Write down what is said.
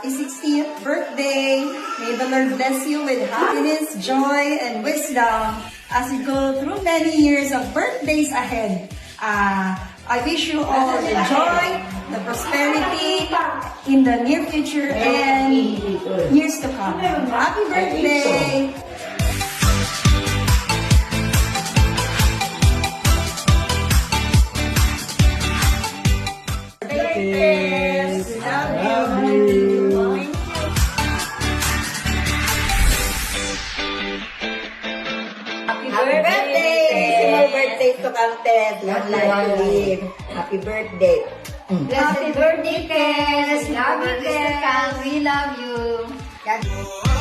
happy 60th birthday. May the Lord bless you with happiness, joy, and wisdom as you go through many years of birthdays ahead. I wish you all the joy, the prosperity in the near future and years to come. Happy birthday! Love you. Happy birthday! More birthdays to come, Ted. Long life to live. Happy birthday. Happy birthday, Tess! Love you, Tess! We love you!